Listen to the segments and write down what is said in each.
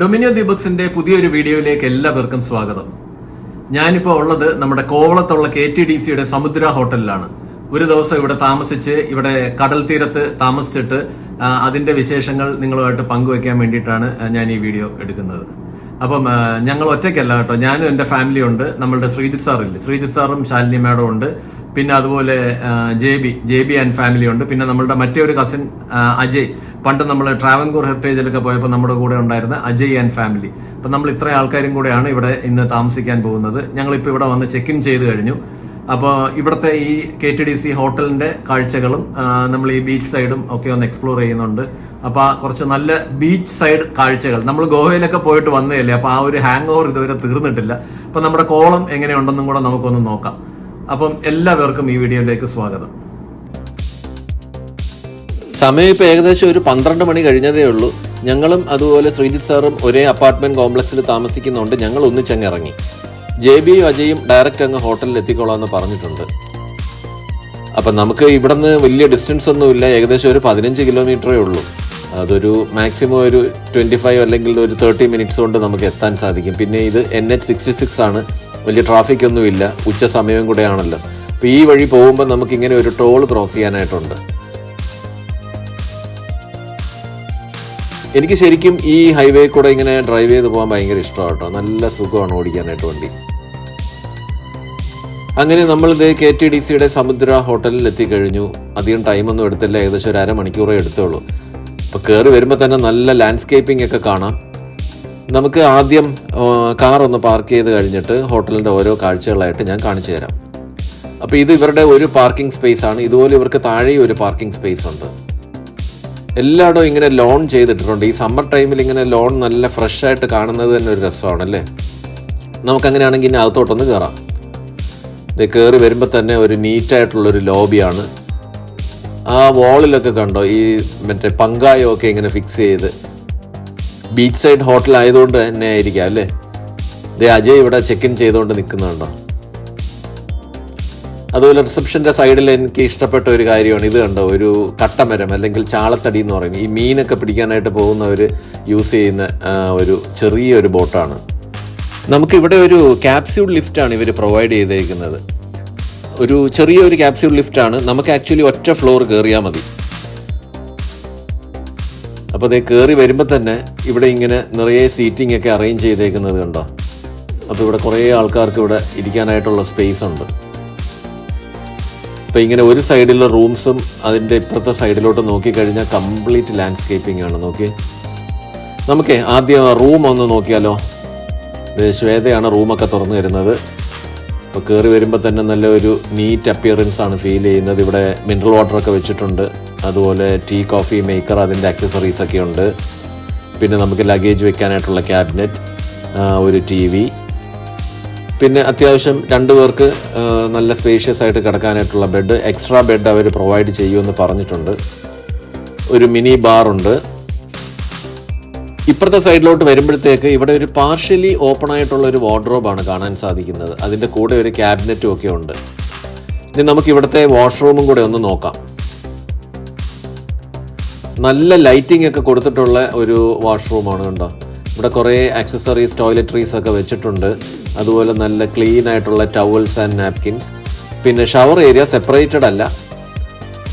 ഡൊമിനിയോ ദീപക്സിന്റെ പുതിയൊരു വീഡിയോയിലേക്ക് എല്ലാവർക്കും സ്വാഗതം. ഞാനിപ്പോൾ ഉള്ളത് നമ്മുടെ കോവളത്തുള്ള KTDCയുടെ സമുദ്ര ഹോട്ടലിലാണ്. ഒരു ദിവസം ഇവിടെ താമസിച്ച് ഇവിടെ കടൽ തീരത്ത് താമസിച്ചിട്ട് അതിന്റെ വിശേഷങ്ങൾ നിങ്ങളുമായിട്ട് പങ്കുവെക്കാൻ വേണ്ടിയിട്ടാണ് ഞാൻ ഈ വീഡിയോ എടുക്കുന്നത്. അപ്പം ഞങ്ങൾ ഒറ്റയ്ക്കല്ല കേട്ടോ, ഞാനും എൻ്റെ ഫാമിലി ഉണ്ട്. നമ്മളുടെ ശ്രീജിത്ത് സാറും ശാലിനി മാഡം ഉണ്ട്. പിന്നെ അതുപോലെ ജെ ബി ആൻഡ് ഫാമിലി ഉണ്ട്. പിന്നെ നമ്മളുടെ മറ്റേ ഒരു കസിൻ അജയ്, പണ്ട് നമ്മൾ ട്രാവൻകൂർ ഹെറിറ്റേജിലൊക്കെ പോയപ്പോൾ നമ്മുടെ കൂടെ ഉണ്ടായിരുന്ന അജയ് ആൻഡ് ഫാമിലി. അപ്പം നമ്മൾ ഇത്രയും ആൾക്കാരും കൂടെയാണ് ഇവിടെ ഇന്ന് താമസിക്കാൻ പോകുന്നത്. ഞങ്ങളിപ്പോൾ ഇവിടെ വന്ന് ചെക്ക് ഇൻ ചെയ്ത് കഴിഞ്ഞു. അപ്പോൾ ഇവിടുത്തെ ഈ KTDC ഹോട്ടലിന്റെ കാഴ്ചകളും നമ്മൾ ഈ ബീച്ച് സൈഡും ഒക്കെ ഒന്ന് എക്സ്പ്ലോർ ചെയ്യുന്നുണ്ട്. അപ്പോൾ കുറച്ച് നല്ല ബീച്ച് സൈഡ് കാഴ്ചകൾ, നമ്മൾ ഗോവയിലൊക്കെ പോയിട്ട് വന്നതല്ലേ, അപ്പോൾ ആ ഒരു ഹാങ് ഓവർ ഇതുവരെ തീർന്നിട്ടില്ല. അപ്പം നമ്മുടെ കോളം എങ്ങനെയുണ്ടെന്നും കൂടെ നമുക്കൊന്ന് നോക്കാം. അപ്പം എല്ലാവർക്കും ഈ വീഡിയോയിലേക്ക് സ്വാഗതം. സമയം ഇപ്പോൾ ഏകദേശം ഒരു 12 മണി കഴിഞ്ഞതേ ഉള്ളൂ. ഞങ്ങളും അതുപോലെ ശ്രീജിത്ത് സാറും ഒരേ അപ്പാർട്ട്മെന്റ് കോംപ്ലക്സിൽ താമസിക്കുന്നുണ്ട്. ഞങ്ങൾ ഒന്നിച്ചങ്ങ് ഇറങ്ങി. JBയും അജയും ഡയറക്റ്റ് അങ്ങ് ഹോട്ടലിൽ എത്തിക്കോളാമെന്ന് പറഞ്ഞിട്ടുണ്ട്. അപ്പം നമുക്ക് ഇവിടെ നിന്ന് വലിയ ഡിസ്റ്റൻസ് ഒന്നുമില്ല, ഏകദേശം ഒരു 15 കിലോമീറ്ററേ ഉള്ളൂ. അതൊരു മാക്സിമം ഒരു 25 അല്ലെങ്കിൽ ഒരു 30 മിനിറ്റ്സ് കൊണ്ട് നമുക്ക് എത്താൻ സാധിക്കും. പിന്നെ ഇത് NH66 ആണ്, വലിയ ട്രാഫിക് ഒന്നുമില്ല, ഉച്ച സമയം കൂടെയാണല്ലോ. അപ്പോൾ ഈ വഴി പോകുമ്പോൾ നമുക്കിങ്ങനെ ഒരു ടോൾ ക്രോസ് ചെയ്യാനായിട്ടുണ്ട്. എനിക്ക് ശരിക്കും ഈ ഹൈവേ കൂടെ ഇങ്ങനെ ഡ്രൈവ് ചെയ്ത് പോകാൻ ഭയങ്കര ഇഷ്ടമാണ് കേട്ടോ. നല്ല സുഖമാണ് ഓടിക്കാനായിട്ട് വണ്ടി. അങ്ങനെ നമ്മളിത് KTDCയുടെ സമുദ്ര ഹോട്ടലിൽ എത്തിക്കഴിഞ്ഞു. അധികം ടൈമൊന്നും എടുത്തില്ല, ഏകദേശം ഒരു അരമണിക്കൂറേ എടുത്തുള്ളൂ. അപ്പോൾ കയറി വരുമ്പോൾ തന്നെ നല്ല ലാൻഡ്സ്കേപ്പിംഗ് ഒക്കെ കാണാം. നമുക്ക് ആദ്യം കാർ ഒന്ന് പാർക്ക് ചെയ്ത് കഴിഞ്ഞിട്ട് ഹോട്ടലിൻ്റെ ഓരോ കാഴ്ചകളായിട്ട് ഞാൻ കാണിച്ചു തരാം. അപ്പോൾ ഇത് ഇവരുടെ ഒരു പാർക്കിംഗ് സ്പേസ് ആണ്. ഇതുപോലെ ഇവർക്ക് താഴെയും ഒരു പാർക്കിംഗ് സ്പേസ് ഉണ്ട്. എല്ലായിടവും ഇങ്ങനെ ലോൺ ചെയ്തിട്ടുണ്ട്. ഈ സമ്മർ ടൈമിൽ ഇങ്ങനെ ലോൺ നല്ല ഫ്രഷ് ആയിട്ട് കാണുന്നത് തന്നെ ഒരു രസമാണല്ലേ. നമുക്കങ്ങനെയാണെങ്കിൽ ഇനി അകത്തോട്ടൊന്ന് കയറാം. ഇത് കയറി വരുമ്പോൾ തന്നെ ഒരു നീറ്റായിട്ടുള്ളൊരു ലോബിയാണ്. ആ വാളിലൊക്കെ കണ്ടോ ഈ മറ്റേ പങ്കായോ ഒക്കെ ഇങ്ങനെ ഫിക്സ് ചെയ്ത്, ബീച്ച് സൈഡ് ഹോട്ടൽ ആയതുകൊണ്ട് തന്നെ ആയിരിക്കാം അല്ലേ. ഇത് അജയ് ഇവിടെ ചെക്ക് ഇൻ ചെയ്തുകൊണ്ട് നിൽക്കുന്നുണ്ടോ. അതുപോലെ റിസപ്ഷന്റെ സൈഡിൽ എനിക്ക് ഇഷ്ടപ്പെട്ട ഒരു കാര്യമാണ് ഇത് കണ്ടോ, ഒരു കട്ടമരം അല്ലെങ്കിൽ ചാളത്തടി എന്ന് പറയും. ഈ മീനൊക്കെ പിടിക്കാനായിട്ട് പോകുന്നവർ യൂസ് ചെയ്യുന്ന ഒരു ചെറിയൊരു ബോട്ടാണ്. നമുക്കിവിടെ ഒരു ക്യാപ്സ്യൂൾ ലിഫ്റ്റാണ് ഇവർ പ്രൊവൈഡ് ചെയ്തേക്കുന്നത്. ഒരു ചെറിയൊരു ക്യാപ്സ്യൂൾ ലിഫ്റ്റാണ്. നമുക്ക് ആക്ച്വലി ഒറ്റ ഫ്ലോർ കയറിയാൽ മതി. അപ്പോൾ അത് കയറി വരുമ്പോൾ തന്നെ ഇവിടെ ഇങ്ങനെ നിറയെ സീറ്റിംഗ് ഒക്കെ അറേഞ്ച് ചെയ്തേക്കുന്നത് കണ്ടോ. അപ്പോൾ ഇവിടെ കുറേ ആൾക്കാർക്ക് ഇവിടെ ഇരിക്കാനായിട്ടുള്ള സ്പേസ് ഉണ്ട്. അപ്പോൾ ഇങ്ങനെ ഒരു സൈഡിലെ റൂംസും അതിൻ്റെ ഇപ്പുറത്തെ സൈഡിലോട്ട് നോക്കിക്കഴിഞ്ഞാൽ കംപ്ലീറ്റ് ലാൻഡ്സ്കേപ്പിംഗ് ആണ്. നോക്കി, നമുക്ക് ആദ്യം റൂം ഒന്ന് നോക്കിയാലോ. ശ്വേതയാണ് റൂമൊക്കെ തുറന്നു തരുന്നത്. അപ്പോൾ കയറി വരുമ്പോൾ തന്നെ നല്ല ഒരു നീറ്റ് അപ്പിയറൻസ് ആണ് ഫീൽ ചെയ്യുന്നത്. ഇവിടെ മിനറൽ വാട്ടറൊക്കെ വെച്ചിട്ടുണ്ട്. അതുപോലെ ടീ കോഫി മേക്കർ, അതിൻ്റെ ആക്സസറീസ് ഒക്കെ ഉണ്ട്. പിന്നെ നമുക്ക് ലഗേജ് വെക്കാനായിട്ടുള്ള ക്യാബിനറ്റ്, ഒരു TV, പിന്നെ അത്യാവശ്യം 2 പേർക്ക് നല്ല സ്പേഷ്യസ് ആയിട്ട് കിടക്കാനായിട്ടുള്ള ബെഡ്, എക്സ്ട്രാ ബെഡ് അവർ പ്രൊവൈഡ് ചെയ്യുമെന്ന് പറഞ്ഞിട്ടുണ്ട്. ഒരു മിനി ബാറുണ്ട്. ഇപ്പുറത്തെ സൈഡിലോട്ട് വരുമ്പോഴത്തേക്ക് ഇവിടെ ഒരു പാർഷ്യലി ഓപ്പൺ ആയിട്ടുള്ള ഒരു വാർഡ്രോബാണ് കാണാൻ സാധിക്കുന്നത്. അതിൻ്റെ കൂടെ ഒരു ക്യാബിനറ്റും ഒക്കെ ഉണ്ട്. ഇനി നമുക്ക് ഇവിടുത്തെ വാഷ്റൂമും കൂടെ ഒന്ന് നോക്കാം. നല്ല ലൈറ്റിംഗ് ഒക്കെ കൊടുത്തിട്ടുള്ള ഒരു വാഷ്റൂമാണ് കണ്ടോ. ഇവിടെ കുറേ ആക്സസറീസ്, ടോയ്ലറ്ററീസ് ഒക്കെ വെച്ചിട്ടുണ്ട്. അതുപോലെ നല്ല ക്ലീൻ ആയിട്ടുള്ള ടവൽസ് ആൻഡ് നാപ്കിൻസ്. പിന്നെ ഷവർ ഏരിയ സെപ്പറേറ്റഡ് അല്ല,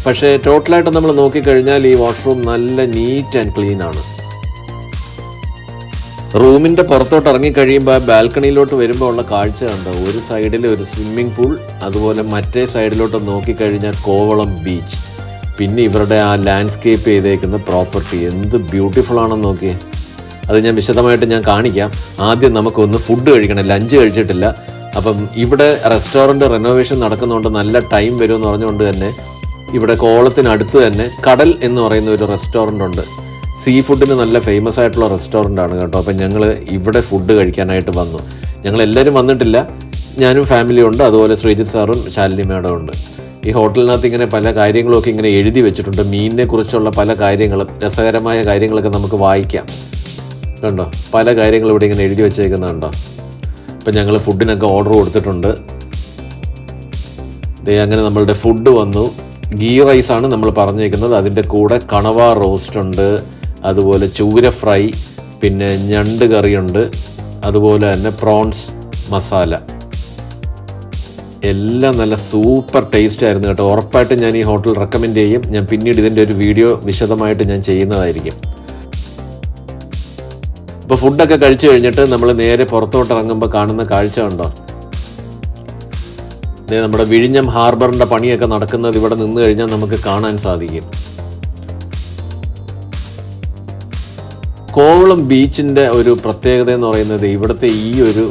പക്ഷേ ടോട്ടലായിട്ട് നമ്മൾ നോക്കിക്കഴിഞ്ഞാൽ ഈ വാഷ്റൂം നല്ല നീറ്റ് ആൻഡ് ക്ലീൻ ആണ്. റൂമിൻ്റെ പുറത്തോട്ട് ഇറങ്ങിക്കഴിയുമ്പോൾ ബാൽക്കണിയിലോട്ട് വരുമ്പോൾ ഉള്ള കാഴ്ച കണ്ടോ. ഒരു സൈഡിൽ ഒരു സ്വിമ്മിംഗ് പൂൾ, അതുപോലെ മറ്റേ സൈഡിലോട്ട് നോക്കിക്കഴിഞ്ഞാൽ കോവളം ബീച്ച്. പിന്നെ ഇവരുടെ ആ ലാൻഡ്സ്കേപ്പ് ചെയ്തേക്കുന്ന പ്രോപ്പർട്ടി എന്ത് ബ്യൂട്ടിഫുൾ ആണെന്ന് നോക്കിയേ. അത് ഞാൻ വിശദമായിട്ട് കാണിക്കാം. ആദ്യം നമുക്കൊന്ന് ഫുഡ് കഴിക്കണം, ലഞ്ച് കഴിച്ചിട്ടില്ല. അപ്പം ഇവിടെ റെസ്റ്റോറൻറ്റ് റെനോവേഷൻ നടക്കുന്നതുകൊണ്ട് നല്ല ടൈം വരുമെന്ന് പറഞ്ഞുകൊണ്ട് തന്നെ ഇവിടെ കോവളത്തിനടുത്ത് തന്നെ കടൽ എന്ന് പറയുന്ന ഒരു റെസ്റ്റോറൻ്റ് ഉണ്ട്. സീ ഫുഡിന് നല്ല ഫേമസ് ആയിട്ടുള്ള റെസ്റ്റോറൻ്റ് ആണ് കേട്ടോ. അപ്പം ഞങ്ങൾ ഇവിടെ ഫുഡ് കഴിക്കാനായിട്ട് വന്നു. ഞങ്ങളെല്ലാവരും വന്നിട്ടില്ല, ഞാനും ഫാമിലി ഉണ്ട്. അതുപോലെ ശ്രീജിത്ത് സാറും ശാലിനി മാഡം ഉണ്ട്. ഈ ഹോട്ടലിനകത്ത് ഇങ്ങനെ പല കാര്യങ്ങളൊക്കെ ഇങ്ങനെ എഴുതി വെച്ചിട്ടുണ്ട്. മീനിനെ കുറിച്ചുള്ള പല കാര്യങ്ങളും, രസകരമായ കാര്യങ്ങളൊക്കെ നമുക്ക് വായിക്കാം കണ്ടോ. പല കാര്യങ്ങളും ഇവിടെ ഇങ്ങനെ എഴുതി വെച്ചേക്കുന്നുണ്ടോ. അപ്പം ഞങ്ങൾ ഫുഡിനൊക്കെ ഓർഡർ കൊടുത്തിട്ടുണ്ട്. അങ്ങനെ നമ്മളുടെ ഫുഡ് വന്നു. ഗീ റൈസാണ് നമ്മൾ പറഞ്ഞേക്കുന്നത്. അതിൻ്റെ കൂടെ കണവ റോസ്റ്റ് ഉണ്ട്, അതുപോലെ ചൂര ഫ്രൈ, പിന്നെ ഞണ്ട് കറിയുണ്ട്, അതുപോലെ തന്നെ പ്രോൺസ് മസാല. എല്ലാം നല്ല സൂപ്പർ ടേസ്റ്റ് ആയിരുന്നു കേട്ടോ. ഉറപ്പായിട്ടും ഞാൻ ഈ ഹോട്ടൽ റെക്കമെൻഡ് ചെയ്യും. ഞാൻ പിന്നീട് ഇതിൻ്റെ ഒരു വീഡിയോ വിശദമായിട്ട് ഞാൻ ചെയ്യുന്നതായിരിക്കും. അപ്പോൾ ഫുഡൊക്കെ കഴിച്ചു കഴിഞ്ഞിട്ട് നമ്മൾ നേരെ പുറത്തോട്ട് ഇറങ്ങുമ്പോൾ കാണുന്ന കാഴ്ച ഉണ്ടോ? നമ്മുടെ വിഴിഞ്ഞം ഹാർബറിൻ്റെ പണിയൊക്കെ നടക്കുന്നത് ഇവിടെ നിന്ന് കഴിഞ്ഞാൽ നമുക്ക് കാണാൻ സാധിക്കും. കോവളം ബീച്ചിൻ്റെ ഒരു പ്രത്യേകത എന്ന് പറയുന്നത് ഇവിടുത്തെ ഈ ഒരു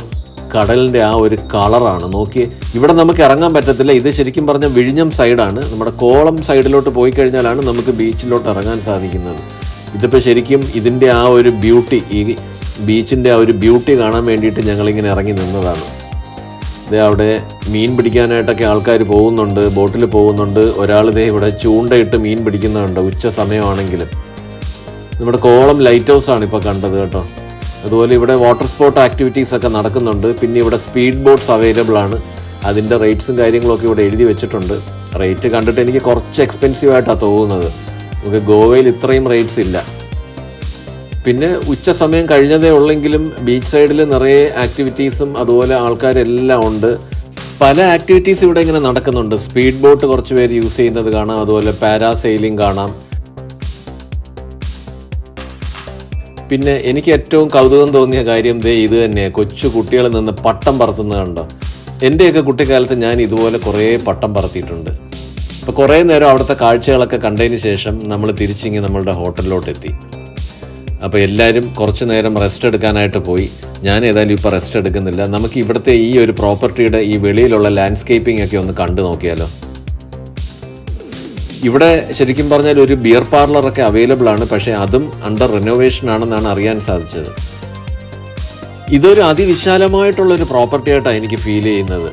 കടലിൻ്റെ ആ ഒരു കളറാണ്. നോക്കി, ഇവിടെ നമുക്ക് ഇറങ്ങാൻ പറ്റത്തില്ല. ഇത് ശരിക്കും പറഞ്ഞാൽ വിഴിഞ്ഞം സൈഡാണ്. നമ്മുടെ കോവളം സൈഡിലോട്ട് പോയി കഴിഞ്ഞാലാണ് നമുക്ക് ബീച്ചിലോട്ട് ഇറങ്ങാൻ സാധിക്കുന്നത്. ഇതിപ്പോൾ ശരിക്കും ഇതിൻ്റെ ആ ഒരു ബ്യൂട്ടി, ഈ ബീച്ചിൻ്റെ ആ ഒരു ബ്യൂട്ടി കാണാൻ വേണ്ടിയിട്ട് ഞങ്ങളിങ്ങനെ ഇറങ്ങി നിന്നതാണ്. ഇത് അവിടെ മീൻ പിടിക്കാനായിട്ടൊക്കെ ആൾക്കാർ പോകുന്നുണ്ട്, ബോട്ടിൽ പോകുന്നുണ്ട്. ഒരാളിതേ ഇവിടെ ചൂണ്ടയിട്ട് മീൻ പിടിക്കുന്നുണ്ട്, ഉച്ച സമയമാണെങ്കിലും. നമ്മുടെ കോവളം ലൈറ്റ് ഹൗസാണ് ഇപ്പോൾ കണ്ടത് കേട്ടോ. അതുപോലെ ഇവിടെ വാട്ടർ സ്പോർട്ട് ആക്ടിവിറ്റീസ് ഒക്കെ നടക്കുന്നുണ്ട്. പിന്നെ ഇവിടെ സ്പീഡ് ബോട്ട്സ് അവൈലബിൾ ആണ്. അതിൻ്റെ റേറ്റ്സും കാര്യങ്ങളൊക്കെ ഇവിടെ എഴുതി വെച്ചിട്ടുണ്ട്. റേറ്റ് കണ്ടിട്ട് എനിക്ക് കുറച്ച് എക്സ്പെൻസീവ് ആയിട്ടാണ് തോന്നുന്നത്. നമുക്ക് ഗോവയിൽ ഇത്രയും റേറ്റ്സ് ഇല്ല. പിന്നെ ഉച്ച സമയം കഴിഞ്ഞതേ ഉള്ളെങ്കിലും ബീച്ച് സൈഡിൽ നിറയെ ആക്ടിവിറ്റീസും അതുപോലെ ആൾക്കാരെല്ലാം ഉണ്ട്. പല ആക്ടിവിറ്റീസ് ഇവിടെ ഇങ്ങനെ നടക്കുന്നുണ്ട്. സ്പീഡ് ബോട്ട് കുറച്ച് പേര് യൂസ് ചെയ്യുന്നത് കാണാം, അതുപോലെ പാരാസെയിലിംഗ് കാണാം. പിന്നെ എനിക്ക് ഏറ്റവും കൗതുകം തോന്നിയ കാര്യം ഇത് തന്നെ, കൊച്ചു കുട്ടികൾ നിന്ന് പട്ടം പറത്തുന്നത് കണ്ടോ. എൻ്റെയൊക്കെ കുട്ടിക്കാലത്ത് ഞാൻ ഇതുപോലെ കുറേ പട്ടം പറത്തിയിട്ടുണ്ട്. അപ്പോൾ കുറേ നേരം അവിടുത്തെ കാഴ്ചകളൊക്കെ കണ്ടതിന് ശേഷം നമ്മൾ തിരിച്ചിങ്ങി നമ്മളുടെ ഹോട്ടലിലോട്ട് എത്തി. അപ്പോൾ എല്ലാവരും കുറച്ച് നേരം റെസ്റ്റ് എടുക്കാനായിട്ട് പോയി. ഞാൻ ഏതായാലും ഇപ്പോൾ റെസ്റ്റ് എടുക്കുന്നില്ല. നമുക്ക് ഇവിടുത്തെ ഈ ഒരു പ്രോപ്പർട്ടിയുടെ ഈ വെളിയിലുള്ള ലാൻഡ്സ്കേപ്പിംഗ് ഒക്കെ ഒന്ന് കണ്ടു നോക്കിയാലോ. ഇവിടെ ശരിക്കും പറഞ്ഞാൽ ഒരു ബിയർ പാർലറൊക്കെ അവൈലബിൾ ആണ്, പക്ഷേ അതും അണ്ടർ റിനോവേഷൻ ആണെന്നാണ് അറിയാൻ സാധിച്ചത്. ഇതൊരു അതിവിശാലമായിട്ടുള്ളൊരു പ്രോപ്പർട്ടി ആയിട്ടാണ് എനിക്ക് ഫീൽ ചെയ്യുന്നത്.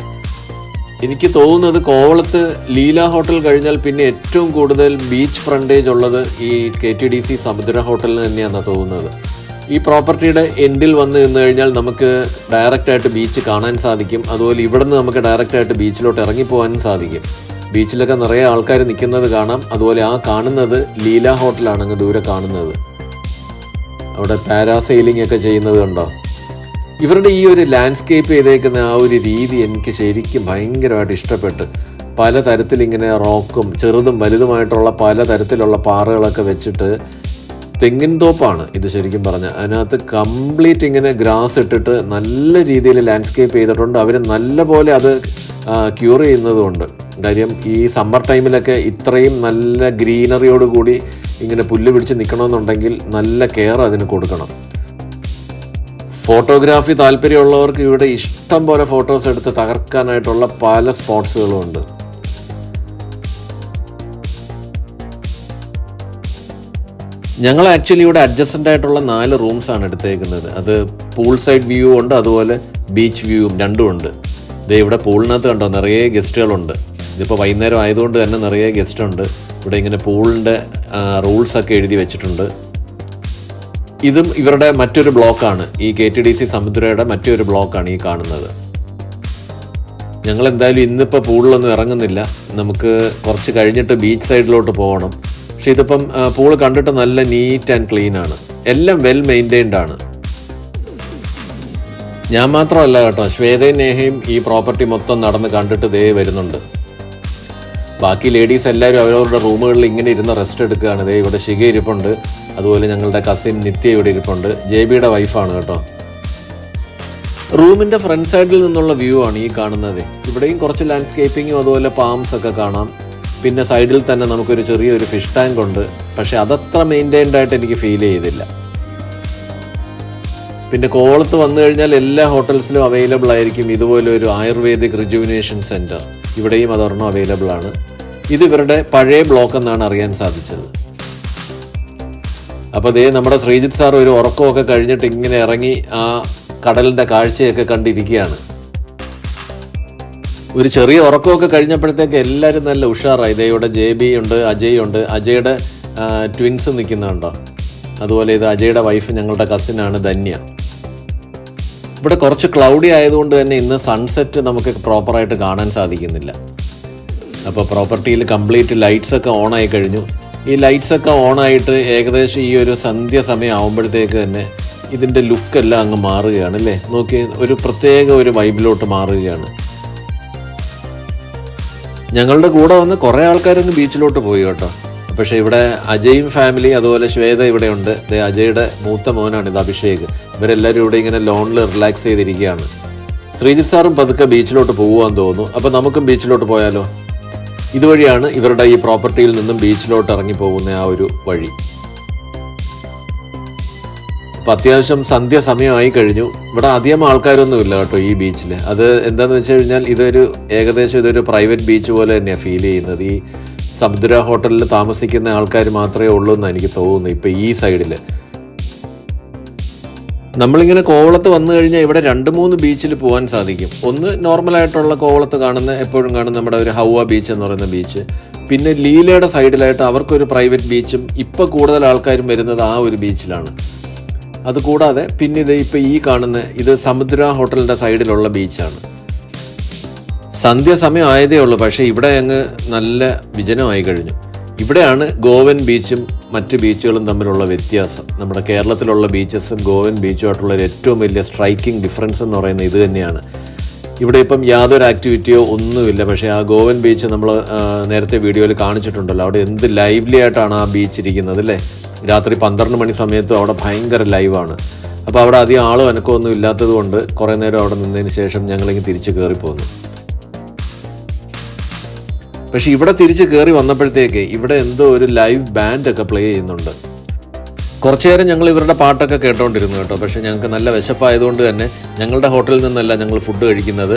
എനിക്ക് തോന്നുന്നത് കോവളത്ത് ലീല ഹോട്ടൽ കഴിഞ്ഞാൽ പിന്നെ ഏറ്റവും കൂടുതൽ ബീച്ച് ഫ്രണ്ടേജ് ഉള്ളത് ഈ KTDC സമുദ്ര ഹോട്ടലിന് തന്നെയാണെന്നാണ് തോന്നുന്നത്. ഈ പ്രോപ്പർട്ടിയുടെ എൻഡിൽ വന്ന് നിന്ന് കഴിഞ്ഞാൽ നമുക്ക് ഡയറക്റ്റായിട്ട് ബീച്ച് കാണാൻ സാധിക്കും. അതുപോലെ ഇവിടുന്ന് നമുക്ക് ഡയറക്റ്റായിട്ട് ബീച്ചിലോട്ട് ഇറങ്ങിപ്പോകാനും സാധിക്കും. ബീച്ചിലൊക്കെ നിറയെ ആൾക്കാർ നിൽക്കുന്നത് കാണാം. അതുപോലെ ആ കാണുന്നത് ലീല ഹോട്ടലാണ്, അങ്ങ് ദൂരെ കാണുന്നത്. അവിടെ പാരാസെയിലിംഗ് ഒക്കെ ചെയ്യുന്നത് കണ്ടോ. ഇവരുടെ ഈ ഒരു ലാൻഡ്സ്കേപ്പ് ചെയ്തേക്കുന്ന ആ ഒരു രീതി എനിക്ക് ശരിക്കും ഭയങ്കരമായിട്ട് ഇഷ്ടപ്പെട്ടു. പലതരത്തിൽ ഇങ്ങനെ റോക്കും ചെറുതും വലുതുമായിട്ടുള്ള പലതരത്തിലുള്ള പാറകളൊക്കെ വെച്ചിട്ട്, തെങ്ങിൻ തോപ്പാണ് ഇത് ശരിക്കും പറഞ്ഞാൽ. അതിനകത്ത് കംപ്ലീറ്റ് ഇങ്ങനെ ഗ്രാസ് ഇട്ടിട്ട് നല്ല രീതിയിൽ ലാൻഡ്സ്കേപ്പ് ചെയ്തിട്ടുണ്ട്. അവർ നല്ല പോലെ അത് ക്യൂർ ചെയ്യുന്നതുകൊണ്ട്. കാര്യം ഈ സമ്മർ ടൈമിലൊക്കെ ഇത്രയും നല്ല ഗ്രീനറിയോടുകൂടി ഇങ്ങനെ പുല്ല് പിടിച്ച് നിൽക്കണമെന്നുണ്ടെങ്കിൽ നല്ല കെയർ അതിന് കൊടുക്കണം. ഫോട്ടോഗ്രാഫി താല്പര്യമുള്ളവർക്ക് ഇവിടെ ഇഷ്ടം പോലെ ഫോട്ടോസ് എടുത്ത് തകർക്കാനായിട്ടുള്ള പല സ്പോട്സുകളും ഉണ്ട്. ഞങ്ങൾ ആക്ച്വലി ഇവിടെ അഡ്ജസ്റ്റൻ്റ് ആയിട്ടുള്ള 4 റൂംസാണ് എടുത്തേക്കുന്നത്. അത് പൂൾ സൈഡ് വ്യൂ ഉണ്ട്, അതുപോലെ ബീച്ച് വ്യൂവും രണ്ടും ഉണ്ട്. ഇത് ഇവിടെ പൂളിനകത്ത് കണ്ടോ നിറയെ ഗസ്റ്റുകളുണ്ട്. ഇതിപ്പോൾ വൈകുന്നേരം ആയതുകൊണ്ട് തന്നെ നിറയെ ഗസ്റ്റ് ഉണ്ട്. ഇവിടെ ഇങ്ങനെ പൂളിൻ്റെ റൂൾസൊക്കെ എഴുതി വെച്ചിട്ടുണ്ട്. ഇതും ഇവരുടെ മറ്റൊരു ബ്ലോക്കാണ്. ഈ KTDC സമുദ്രയുടെ മറ്റൊരു ബ്ലോക്കാണ് ഈ കാണുന്നത്. ഞങ്ങൾ എന്തായാലും ഇന്നിപ്പോൾ പൂളിലൊന്നും ഇറങ്ങുന്നില്ല. നമുക്ക് കുറച്ച് കഴിഞ്ഞിട്ട് ബീച്ച് സൈഡിലോട്ട് പോകണം. പക്ഷെ ഇതിപ്പം പൂള് കണ്ടിട്ട് നല്ല നീറ്റ് ആൻഡ് ക്ലീൻ ആണ്. എല്ലാം വെൽ മെയിൻറ്റൈൻഡ് ആണ്. ഞാൻ മാത്രമല്ല കേട്ടോ, ശ്വേതയും നേഹയും ഈ പ്രോപ്പർട്ടി മൊത്തം നടന്ന് കണ്ടിട്ട് ദേ വരുന്നുണ്ട്. ബാക്കി ലേഡീസ് എല്ലാവരും അവരവരുടെ റൂമുകളിൽ ഇങ്ങനെ ഇരുന്ന് റെസ്റ്റ് എടുക്കുകയാണ്. ദേ ഇവിടെ ശിഖ ഇരിപ്പുണ്ട്, അതുപോലെ ഞങ്ങളുടെ കസിൻ നിത്യ ഇവിടെ ഇരിപ്പുണ്ട്. JBയുടെ വൈഫാണ് കേട്ടോ. റൂമിൻ്റെ ഫ്രണ്ട് സൈഡിൽ നിന്നുള്ള വ്യൂ ആണ് ഈ കാണുന്നത്. ഇവിടെയും കുറച്ച് ലാൻഡ്സ്കേപ്പിങ്ങും അതുപോലെ പാംസ് ഒക്കെ കാണാം. പിന്നെ സൈഡിൽ തന്നെ നമുക്കൊരു ചെറിയൊരു ഫിഷ് ടാങ്ക് ഉണ്ട്. പക്ഷെ അതത്ര മെയിൻറ്റൈൻഡ് ആയിട്ട് എനിക്ക് ഫീൽ ചെയ്തില്ല. പിന്നെ കോവളത്ത് വന്നു കഴിഞ്ഞാൽ എല്ലാ ഹോട്ടൽസിലും അവൈലബിൾ ആയിരിക്കും ഇതുപോലെ ഒരു ആയുർവേദിക് റിജുവിനേഷൻ സെൻറ്റർ. ഇവിടെയും അതൊരെണ്ണം അവൈലബിൾ ആണ്. ഇത് ഇവരുടെ പഴയ ബ്ലോക്ക് എന്നാണ് അറിയാൻ സാധിച്ചത്. അപ്പോൾ ദേ നമ്മുടെ ശ്രീജിത്ത് സാർ ഒരു ഉറക്കമൊക്കെ കഴിഞ്ഞിട്ട് ഇങ്ങനെ ഇറങ്ങി ആ കടലിൻ്റെ കാഴ്ചയൊക്കെ കണ്ടിരിക്കുകയാണ്. ഒരു ചെറിയ ഉറക്കമൊക്കെ കഴിഞ്ഞപ്പോഴത്തേക്ക് എല്ലാവരും നല്ല ഉഷാറായി. ദേ ഇവിടെ JB ഉണ്ട്, അജയ് ഉണ്ട്. അജയുടെ ട്വിൻസ് നിൽക്കുന്നുണ്ടോ. അതുപോലെ ഇത് അജയുടെ വൈഫ് ഞങ്ങളുടെ കസിനാണ് ധന്യ. ഇവിടെ കുറച്ച് ക്ലൗഡി ആയതുകൊണ്ട് തന്നെ ഇന്ന് സൺസെറ്റ് നമുക്ക് പ്രോപ്പറായിട്ട് കാണാൻ സാധിക്കുന്നില്ല. അപ്പോൾ പ്രോപ്പർട്ടിയിൽ കംപ്ലീറ്റ് ലൈറ്റ്സ് ഒക്കെ ഓണായി കഴിഞ്ഞു. ഈ ലൈറ്റ്സ് ഒക്കെ ഓണായിട്ട് ഏകദേശം ഈ ഒരു സന്ധ്യ സമയം ആകുമ്പോഴത്തേക്ക് തന്നെ ഇതിൻ്റെ ലുക്കെല്ലാം അങ്ങ് മാറുകയാണ് അല്ലേ. നോക്കി, ഒരു പ്രത്യേക ഒരു വൈബിലോട്ട് മാറുകയാണ്. ഞങ്ങളുടെ കൂടെ വന്ന് കുറേ ആൾക്കാരൊന്ന് ബീച്ചിലോട്ട് പോയി കേട്ടോ. പക്ഷേ ഇവിടെ അജയും ഫാമിലി അതുപോലെ ശ്വേത ഇവിടെ ഉണ്ട്. അജയുടെ മൂത്ത മോനാണ് ഇത്, അഭിഷേക്. ഇവരെല്ലാവരും ഇവിടെ ഇങ്ങനെ ലോണിൽ റിലാക്സ് ചെയ്തിരിക്കുകയാണ്. ശ്രീജിത്ത് സാറും പതുക്കെ ബീച്ചിലോട്ട് പോകുവാന്ന് തോന്നുന്നു. അപ്പോൾ നമുക്കും ബീച്ചിലോട്ട് പോയാലോ? ഇതുവഴിയാണ് ഇവരുടെ ഈ പ്രോപ്പർട്ടിയിൽ നിന്നും ബീച്ചിലോട്ട് ഇറങ്ങി പോകുന്ന ആ ഒരു വഴി. അപ്പം അത്യാവശ്യം സന്ധ്യ സമയമായി കഴിഞ്ഞു. ഇവിടെ അധികം ആൾക്കാരൊന്നുമില്ല കേട്ടോ ഈ ബീച്ചിൽ. അത് എന്താണെന്ന് വെച്ച് കഴിഞ്ഞാൽ ഇതൊരു പ്രൈവറ്റ് ബീച്ച് പോലെ തന്നെയാണ് ഫീൽ ചെയ്യുന്നത്. ഈ സമുദ്ര ഹോട്ടലിൽ താമസിക്കുന്ന ആൾക്കാർ മാത്രമേ ഉള്ളൂ എന്നാണ് എനിക്ക് തോന്നുന്നത് ഇപ്പം ഈ സൈഡിൽ. നമ്മളിങ്ങനെ കോവളത്ത് വന്നു കഴിഞ്ഞാൽ ഇവിടെ 2-3 ബീച്ചിൽ പോകാൻ സാധിക്കും. ഒന്ന് നോർമലായിട്ടുള്ള കോവളത്ത് എപ്പോഴും കാണുന്ന നമ്മുടെ ഒരു ഹൗവ ബീച്ച് എന്ന് പറയുന്ന ബീച്ച്. പിന്നെ ലീലയുടെ സൈഡിലായിട്ട് അവർക്കൊരു പ്രൈവറ്റ് ബീച്ചും ഇപ്പോൾ കൂടുതൽ ആൾക്കാരും വരുന്നത് ആ ഒരു ബീച്ചിലാണ്. അതുകൂടാതെ പിന്നെ ഇപ്പോൾ ഈ കാണുന്ന ഇത് സമുദ്ര ഹോട്ടലിൻ്റെ സൈഡിലുള്ള ബീച്ചാണ്. സന്ധ്യ സമയം ആയതേ ഉള്ളൂ, പക്ഷേ ഇവിടെ അങ്ങ് നല്ല വിജനമായി കഴിഞ്ഞു. ഇവിടെയാണ് ഗോവൻ ബീച്ചും മറ്റ് ബീച്ചുകളും തമ്മിലുള്ള വ്യത്യാസം. നമ്മുടെ കേരളത്തിലുള്ള ബീച്ചസും ഗോവൻ ബീച്ചുമായിട്ടുള്ള ഏറ്റവും വലിയ സ്ട്രൈക്കിംഗ് ഡിഫറൻസ് എന്ന് പറയുന്നത് ഇത് തന്നെയാണ്. ഇവിടെ ഇപ്പം യാതൊരു ആക്ടിവിറ്റിയോ ഒന്നുമില്ല. പക്ഷേ ആ ഗോവൻ ബീച്ച് നമ്മൾ നേരത്തെ വീഡിയോയിൽ കാണിച്ചിട്ടുണ്ടല്ലോ. അവിടെ എന്ത് ലൈവ്ലി ആയിട്ടാണ് ആ ബീച്ച് ഇരിക്കുന്നത് അല്ലേ. രാത്രി 12 മണി സമയത്തും അവിടെ ഭയങ്കര ലൈവാണ്. അപ്പോൾ അവിടെ അധികം ആളും അനക്കമൊന്നും ഇല്ലാത്തത് കൊണ്ട് കുറേ നേരം അവിടെ നിന്നതിന് ശേഷം ഞങ്ങളിങ്ങനെ തിരിച്ച് കയറി പോന്നു. പക്ഷെ ഇവിടെ തിരിച്ച് കയറി വന്നപ്പോഴത്തേക്ക് ഇവിടെ എന്തോ ഒരു ലൈവ് ബാൻഡൊക്കെ പ്ലേ ചെയ്യുന്നുണ്ട്. കുറച്ചു നേരം ഞങ്ങൾ ഇവരുടെ പാട്ടൊക്കെ കേട്ടോണ്ടിരുന്നു കേട്ടോ. പക്ഷെ ഞങ്ങൾക്ക് നല്ല വിശപ്പായതുകൊണ്ട് തന്നെ ഞങ്ങളുടെ ഹോട്ടലിൽ നിന്നല്ല ഞങ്ങൾ ഫുഡ് കഴിക്കുന്നത്.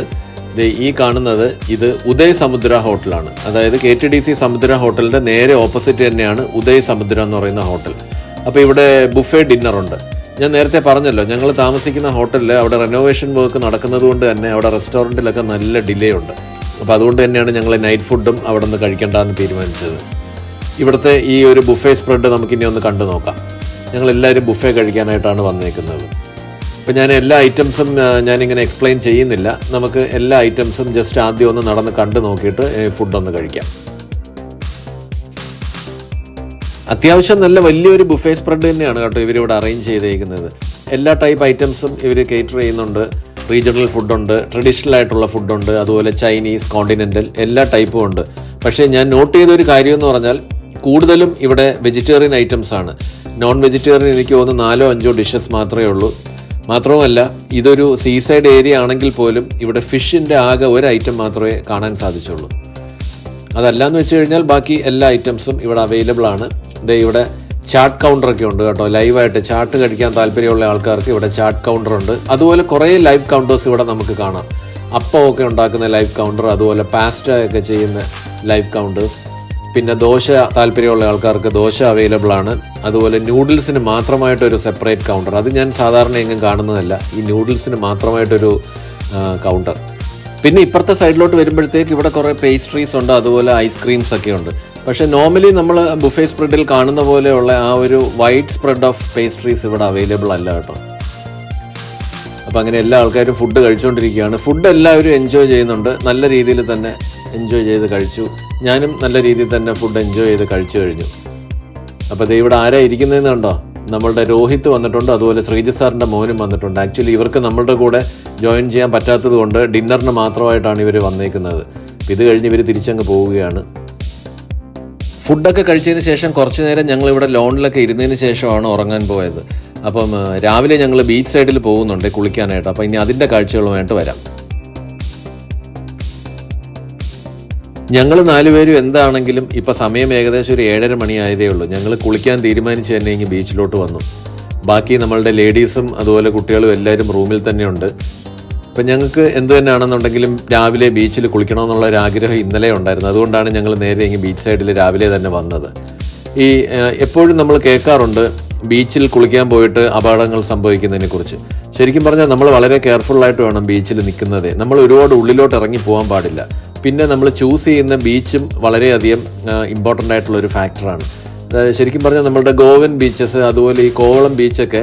ഈ കാണുന്നത് ഇത് ഉദയ് സമുദ്ര ഹോട്ടലാണ്. അതായത് KTDC സമുദ്ര ഹോട്ടലിൻ്റെ നേരെ ഓപ്പോസിറ്റ് തന്നെയാണ് ഉദയ് സമുദ്ര എന്ന് പറയുന്ന ഹോട്ടൽ. അപ്പോൾ ഇവിടെ ബുഫേ ഡിന്നറുണ്ട്. ഞാൻ നേരത്തെ പറഞ്ഞല്ലോ, ഞങ്ങൾ താമസിക്കുന്ന ഹോട്ടലിൽ അവിടെ റെനോവേഷൻ വർക്ക് നടക്കുന്നത് കൊണ്ട് തന്നെ അവിടെ റെസ്റ്റോറൻറ്റിലൊക്കെ നല്ല ഡിലേ ഉണ്ട്. അപ്പോൾ അതുകൊണ്ട് തന്നെയാണ് ഞങ്ങൾ നൈറ്റ് ഫുഡും അവിടെ നിന്ന് കഴിക്കേണ്ടെന്ന് തീരുമാനിച്ചത്. ഇവിടുത്തെ ഈ ഒരു ബുഫേ സ്പ്രെഡ് നമുക്കിനി ഒന്ന് കണ്ടു നോക്കാം. ഞങ്ങളെല്ലാവരും ബുഫേ കഴിക്കാനായിട്ടാണ് വന്നേക്കുന്നത്. അപ്പോൾ ഞാൻ എല്ലാ ഐറ്റംസും ഞാനിങ്ങനെ എക്സ്പ്ലെയിൻ ചെയ്യുന്നില്ല. നമുക്ക് എല്ലാ ഐറ്റംസും ജസ്റ്റ് ആദ്യം ഒന്ന് നടന്ന് കണ്ടു നോക്കിയിട്ട് ഫുഡൊന്ന് കഴിക്കാം. അത്യാവശ്യം നല്ല വലിയൊരു ബുഫേ സ്പ്രെഡ് തന്നെയാണ് കേട്ടോ ഇവരിവിടെ അറേഞ്ച് ചെയ്തേക്കുന്നത്. എല്ലാ ടൈപ്പ് ഐറ്റംസും ഇവർ കേറ്റർ ചെയ്യുന്നുണ്ട്. റീജിയണൽ ഫുഡുണ്ട്, ട്രഡീഷണൽ ആയിട്ടുള്ള ഫുഡുണ്ട്, അതുപോലെ ചൈനീസ്, കോണ്ടിനെൻ്റൽ എല്ലാ ടൈപ്പും ഉണ്ട്. പക്ഷേ ഞാൻ നോട്ട് ചെയ്തൊരു കാര്യം എന്ന് പറഞ്ഞാൽ കൂടുതലും ഇവിടെ വെജിറ്റേറിയൻ ഐറ്റംസ് ആണ്. നോൺ വെജിറ്റേറിയൻ എനിക്ക് തോന്നുന്നു 4-5 ഡിഷസ് മാത്രമേ ഉള്ളൂ. മാത്രവുമല്ല ഇതൊരു സീസൈഡ് ഏരിയ ആണെങ്കിൽ പോലും ഇവിടെ ഫിഷിൻ്റെ ആകെ ഒരു ഐറ്റം മാത്രമേ കാണാൻ സാധിച്ചുള്ളൂ. അതല്ലാന്ന് വെച്ച് കഴിഞ്ഞാൽ ബാക്കി എല്ലാ ഐറ്റംസും ഇവിടെ അവൈലബിൾ ആണ്. ഇവിടെ ചാട്ട് കൗണ്ടറൊക്കെ ഉണ്ട് കേട്ടോ. ലൈവായിട്ട് ചാട്ട് കഴിക്കാൻ താല്പര്യമുള്ള ആൾക്കാർക്ക് ഇവിടെ ചാട്ട് കൗണ്ടർ ഉണ്ട്. അതുപോലെ കുറേ ലൈവ് കൗണ്ടേഴ്സ് ഇവിടെ നമുക്ക് കാണാം. അപ്പമൊക്കെ ഉണ്ടാക്കുന്ന ലൈവ് കൗണ്ടർ, അതുപോലെ പാസ്റ്റ ഒക്കെ ചെയ്യുന്ന ലൈവ് കൗണ്ടേഴ്സ്. പിന്നെ ദോശ താല്പര്യമുള്ള ആൾക്കാർക്ക് ദോശ അവൈലബിൾ ആണ്. അതുപോലെ നൂഡിൽസിന് മാത്രമായിട്ടൊരു സെപ്പറേറ്റ് കൗണ്ടർ. അത് ഞാൻ സാധാരണ എങ്ങും കാണുന്നതല്ല, ഈ നൂഡിൽസിന് മാത്രമായിട്ടൊരു കൗണ്ടർ. പിന്നെ ഇപ്പുറത്തെ സൈഡിലോട്ട് വരുമ്പോഴത്തേക്ക് ഇവിടെ കുറേ പേസ്ട്രീസ് ഉണ്ട്, അതുപോലെ ഐസ്ക്രീംസ് ഒക്കെ ഉണ്ട്. പക്ഷേ നോർമലി നമ്മൾ ബുഫേ സ്പ്രെഡിൽ കാണുന്ന പോലെയുള്ള ആ ഒരു വൈഡ് സ്പ്രെഡ് ഓഫ് പേസ്ട്രീസ് ഇവിടെ അവൈലബിൾ അല്ല കേട്ടോ. അപ്പോൾ അങ്ങനെ എല്ലാ ആൾക്കാരും ഫുഡ് കഴിച്ചുകൊണ്ടിരിക്കുകയാണ്. ഫുഡ് എല്ലാവരും എൻജോയ് ചെയ്യുന്നുണ്ട്. നല്ല രീതിയിൽ തന്നെ എൻജോയ് ചെയ്ത് കഴിച്ചു. ഞാനും നല്ല രീതിയിൽ തന്നെ ഫുഡ് എൻജോയ് ചെയ്ത് കഴിച്ചു കഴിഞ്ഞു. അപ്പോൾ ഇവിടെ ആരാ ഇരിക്കുന്നതെന്ന് കണ്ടോ? നമ്മളുടെ രോഹിത് വന്നിട്ടുണ്ട്, അതുപോലെ ശ്രീജിത്ത് സാറിൻ്റെ മോനും വന്നിട്ടുണ്ട്. ആക്ച്വലി ഇവർക്ക് നമ്മളുടെ കൂടെ ജോയിൻ ചെയ്യാൻ പറ്റാത്തത് കൊണ്ട് ഡിന്നറിന് മാത്രമായിട്ടാണ് ഇവർ വന്നേക്കുന്നത്. ഇത് കഴിഞ്ഞ് ഇവർ തിരിച്ചങ്ങ് പോവുകയാണ്. ഫുഡൊക്കെ കഴിച്ചതിന് ശേഷം കുറച്ച് നേരം ഞങ്ങളിവിടെ ലോണിലൊക്കെ ഇരുന്നതിന് ശേഷമാണ് ഉറങ്ങാൻ പോയത്. അപ്പം രാവിലെ ഞങ്ങൾ ബീച്ച് സൈഡിൽ പോകുന്നുണ്ട് കുളിക്കാനായിട്ട്. അപ്പോൾ ഇനി അതിൻ്റെ കാഴ്ചകളുമായിട്ട് വരാം. ഞങ്ങൾ 4 പേരും എന്താണെങ്കിലും ഇപ്പം സമയം ഏകദേശം ഒരു 7:30 മണിയായതേ ഉള്ളൂ. ഞങ്ങൾ കുളിക്കാൻ തീരുമാനിച്ച് തന്നെ ഇങ്ങനെ ബീച്ചിലോട്ട് വന്നു. ബാക്കി നമ്മളുടെ ലേഡീസും അതുപോലെ കുട്ടികളും എല്ലാവരും റൂമിൽ തന്നെയുണ്ട്. അപ്പം ഞങ്ങൾക്ക് എന്ത് തന്നെയാണെന്നുണ്ടെങ്കിലും രാവിലെ ബീച്ചിൽ കുളിക്കണമെന്നുള്ള ഒരു ആഗ്രഹം ഇന്നലെ ഉണ്ടായിരുന്നു. അതുകൊണ്ടാണ് ഞങ്ങൾ നേരെ ഇങ്ങനെ ബീച്ച് സൈഡിൽ രാവിലെ തന്നെ വന്നത്. എപ്പോഴും നമ്മൾ കേൾക്കാറുണ്ട് ബീച്ചിൽ കുളിക്കാൻ പോയിട്ട് അപകടങ്ങൾ സംഭവിക്കുന്നതിനെ കുറിച്ച്. ശരിക്കും പറഞ്ഞാൽ നമ്മൾ വളരെ കെയർഫുള്ളായിട്ട് വേണം ബീച്ചിൽ നിൽക്കുന്നത്. നമ്മൾ ഒരുപാട് ഉള്ളിലോട്ട് ഇറങ്ങി പോകാൻ പാടില്ല. പിന്നെ നമ്മൾ ചൂസ് ചെയ്യുന്ന ബീച്ചും വളരെയധികം ഇമ്പോർട്ടൻ്റ് ആയിട്ടുള്ളൊരു ഫാക്ടറാണ്. ശരിക്കും പറഞ്ഞാൽ നമ്മളുടെ ഗോവൻ ബീച്ചസ് അതുപോലെ ഈ കോവളം ബീച്ചൊക്കെ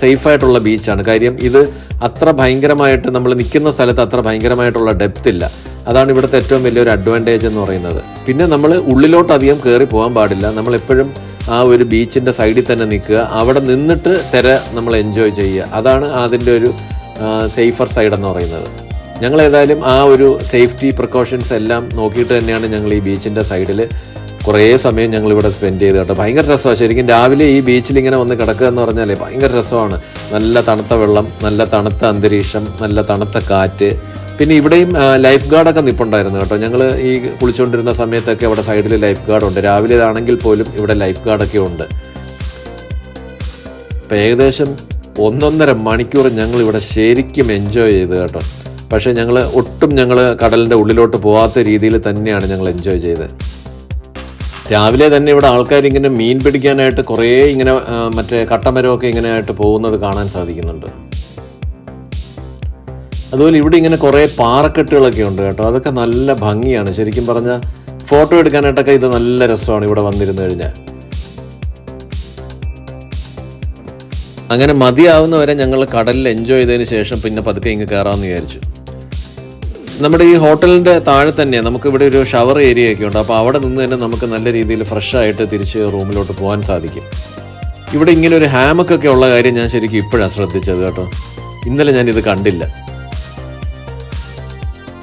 സേഫായിട്ടുള്ള ബീച്ചാണ്. കാര്യം ഇത് അത്ര ഭയങ്കരമായിട്ട് നമ്മൾ നിൽക്കുന്ന സ്ഥലത്ത് അത്ര ഭയങ്കരമായിട്ടുള്ള ഡെപ്ത് ഇല്ല. അതാണ് ഇവിടുത്തെ ഏറ്റവും വലിയൊരു അഡ്വാൻറ്റേജ് എന്ന് പറയുന്നത്. പിന്നെ നമ്മൾ ഉള്ളിലോട്ട് അധികം കയറി പോകാൻ പാടില്ല. നമ്മളെപ്പോഴും ആ ഒരു ബീച്ചിൻ്റെ സൈഡിൽ തന്നെ നിൽക്കുക, അവിടെ നിന്നിട്ട് തിര നമ്മൾ എൻജോയ് ചെയ്യുക. അതാണ് അതിൻ്റെ ഒരു സേഫർ സൈഡ് എന്ന് പറയുന്നത്. ഞങ്ങൾ ഏതായാലും ആ ഒരു സേഫ്റ്റി പ്രിക്കോഷൻസ് എല്ലാം നോക്കിയിട്ട് തന്നെയാണ് ഞങ്ങൾ ഈ ബീച്ചിൻ്റെ സൈഡിൽ കുറേ സമയം ഞങ്ങളിവിടെ സ്പെൻഡ് ചെയ്ത് കേട്ടോ. ഭയങ്കര രസമാണ് ശരിക്കും. രാവിലെ ഈ ബീച്ചിൽ ഇങ്ങനെ വന്ന് കിടക്കുക എന്ന് പറഞ്ഞാൽ ഭയങ്കര രസമാണ്. നല്ല തണുത്ത വെള്ളം, നല്ല തണുത്ത അന്തരീക്ഷം, നല്ല തണുത്ത കാറ്റ്. പിന്നെ ഇവിടെയും ലൈഫ് ഗാർഡൊക്കെ നിൽപ്പുണ്ടായിരുന്നു കേട്ടോ. ഞങ്ങൾ ഈ കുളിച്ചുകൊണ്ടിരുന്ന സമയത്തൊക്കെ അവിടെ സൈഡിൽ ലൈഫ് ഗാർഡുണ്ട്. രാവിലെ ആണെങ്കിൽ പോലും ഇവിടെ ലൈഫ് ഗാർഡൊക്കെ ഉണ്ട്. അപ്പം ഏകദേശം 1.5 മണിക്കൂർ ഞങ്ങൾ ഇവിടെ ശരിക്കും എൻജോയ് ചെയ്ത് കേട്ടോ. പക്ഷേ ഞങ്ങൾ കടലിൻ്റെ ഉള്ളിലോട്ട് പോകാത്ത രീതിയിൽ തന്നെയാണ് ഞങ്ങൾ എൻജോയ് ചെയ്തത്. രാവിലെ തന്നെ ഇവിടെ ആൾക്കാർ ഇങ്ങനെ മീൻ പിടിക്കാനായിട്ട് കുറേ ഇങ്ങനെ മറ്റേ കട്ടമരമൊക്കെ ഇങ്ങനെ ആയിട്ട് പോകുന്നത് കാണാൻ സാധിക്കുന്നുണ്ട്. അതുപോലെ ഇവിടെ ഇങ്ങനെ കുറേ പാറക്കെട്ടുകളൊക്കെ ഉണ്ട് കേട്ടോ. അതൊക്കെ നല്ല ഭംഗിയാണ് ശരിക്കും പറഞ്ഞാൽ. ഫോട്ടോ എടുക്കാനായിട്ടൊക്കെ ഇത് നല്ല രസമാണ് ഇവിടെ വന്നിരുന്നു കഴിഞ്ഞാൽ. അങ്ങനെ മതിയാവുന്നവരെ ഞങ്ങൾ കടലിൽ എൻജോയ് ചെയ്തതിന് ശേഷം പിന്നെ പതുക്കെ ഇങ്ങ് കയറാമെന്ന് വിചാരിച്ചു. നമ്മുടെ ഈ ഹോട്ടലിൻ്റെ താഴെ തന്നെ നമുക്ക് ഇവിടെ ഒരു ഷവർ ഏരിയ ഒക്കെ ഉണ്ട്. അപ്പോൾ അവിടെ നിന്ന് തന്നെ നമുക്ക് നല്ല രീതിയിൽ ഫ്രഷ് ആയിട്ട് തിരിച്ച് റൂമിലോട്ട് പോകാൻ സാധിക്കും. ഇവിടെ ഇങ്ങനെ ഒരു ഹാമക്കൊക്കെ ഉള്ള കാര്യം ഞാൻ ശരിക്കും ഇപ്പോഴാണ് ശ്രദ്ധിച്ചത് കേട്ടോ. ഇന്നലെ ഞാനിത് കണ്ടില്ല.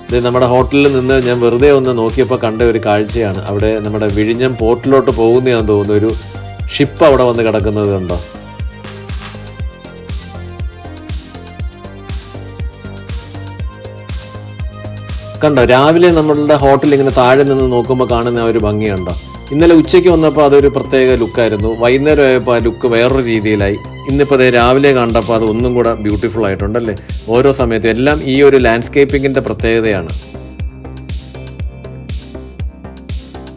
ഇത് നമ്മുടെ ഹോട്ടലിൽ നിന്ന് ഞാൻ വെറുതെ ഒന്ന് നോക്കിയപ്പോൾ കണ്ട ഒരു കാഴ്ചയാണ്. അവിടെ നമ്മുടെ വിഴിഞ്ഞം പോർട്ടിലോട്ട് പോകുന്നതാണെന്ന് തോന്നുന്നു. ഒരു ഷിപ്പ് അവിടെ വന്ന് കിടക്കുന്നത് കണ്ടോ. കണ്ടോ, രാവിലെ നമ്മളുടെ ഹോട്ടൽ ഇങ്ങനെ താഴെ നിന്ന് നോക്കുമ്പോൾ കാണുന്ന ഒരു ഭംഗിയുണ്ടോ. ഇന്നലെ ഉച്ചയ്ക്ക് വന്നപ്പോൾ അതൊരു പ്രത്യേക ലുക്കായിരുന്നു. വൈകുന്നേരം ആയപ്പോൾ ആ ലുക്ക് വേറൊരു രീതിയിലായി. ഇന്നിപ്പോൾ അതേ രാവിലെ കണ്ടപ്പോൾ അത് ഒന്നും കൂടെ ബ്യൂട്ടിഫുൾ ആയിട്ടുണ്ടല്ലേ. ഓരോ സമയത്തും എല്ലാം ഈ ഒരു ലാൻഡ്സ്കേപ്പിങ്ങിൻ്റെ പ്രത്യേകതയാണ്.